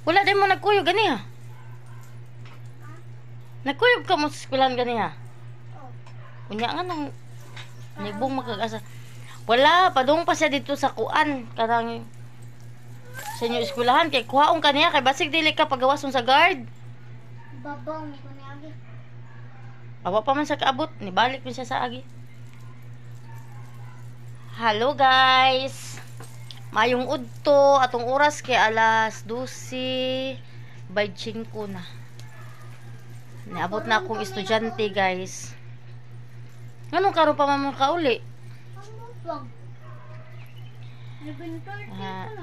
Wala din mo nagkuyog gani ha. Nagkuyog ka mo sa eskwelahan gani ha. Unya nga nang nibong magkagasa. Wala, padung pa siya dito sa kuan. Karang sa inyo eskwelahan. Kay kuhaong kaniya. Kay basig dili ka pagawason sa guard. Babaw ni ko ni agi. Awa pa man sa kaabot. Nibalik mo siya sa agi. Hello guys. Mayong udto. Atong oras kay alas 12:25 na. Niabot na akong estudyante guys. Anong karon pa man makauli?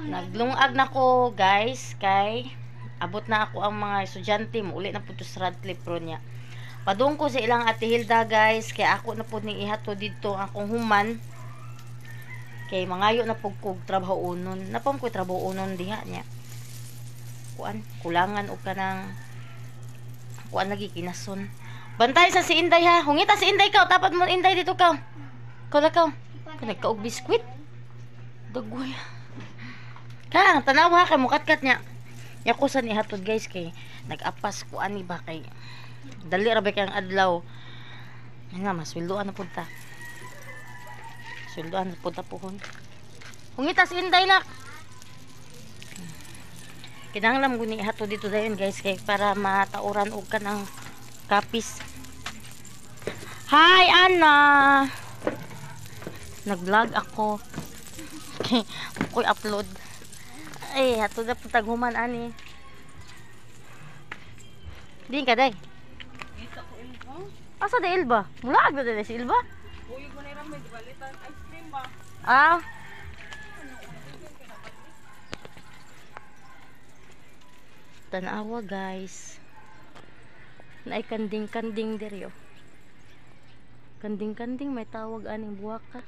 Naglungag na ko guys kay abot na ako ang mga estudyante mo uli na pud sa Radcliffe ron niya. Padung ko sa ilang Ate Hilda guys kay ako na pud ning ihato dito akong human kay mangayo na pud kog trabaho unon. Napam ko trabaho unon diha niya. Kuan kulangan og kanang kuan lagi kinason. Bantay sa si Inday ha. Hungita si Inday ka tapat mo Inday dito ka. Kaw. Nagkaog biskwit. Dagoy. Ka, tanaw ha kay mukatkat niya. Yako sa ni hatod guys kay nag-apas ko ani ba kay dali ra ba kay ang adlaw. Nga mas wildoan na punta. Wildoan na punta pohon. Hungita si Inday nak. Kinahanglan guni hatod dito dayon guys kay para matauran og kanang kapis. Hi Anna. Nag-vlog ako. Okay, ako'y upload. Ay, hato na po taghuman, ani. Di ka, day. Asa di Ilba? Mulag na din si Ilba? Uyog mo na may balitan ice cream ba? Ah. Tanawa, guys. Naay kanding-kanding diri, oh. Kanding-kanding, may tawag aning buwaka.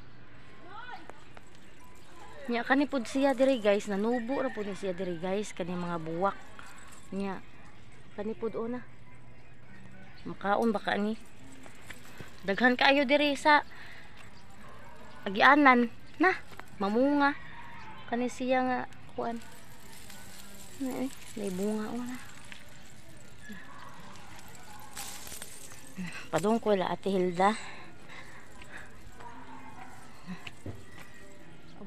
Nya kanipod siya diri guys, nanubo ra pud ni siya diri guys kani mga buwak. Nya kanipod ona. Makaon ba kaani? Daghan kaayo diri sa agianan na mamunga. Kani siya nga kuan. May bunga ona. Padung ko la Ate Hilda.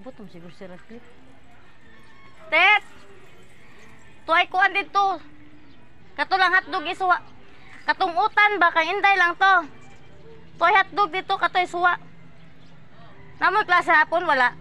Abot mo siguro si Radcliffe. Tet! Tuay kuan dito. Kato lang hotdog isuwa. Katong utan ba kay Inday lang to. Tuay hotdog dito katoy suwa. Namoy klase hapon wala.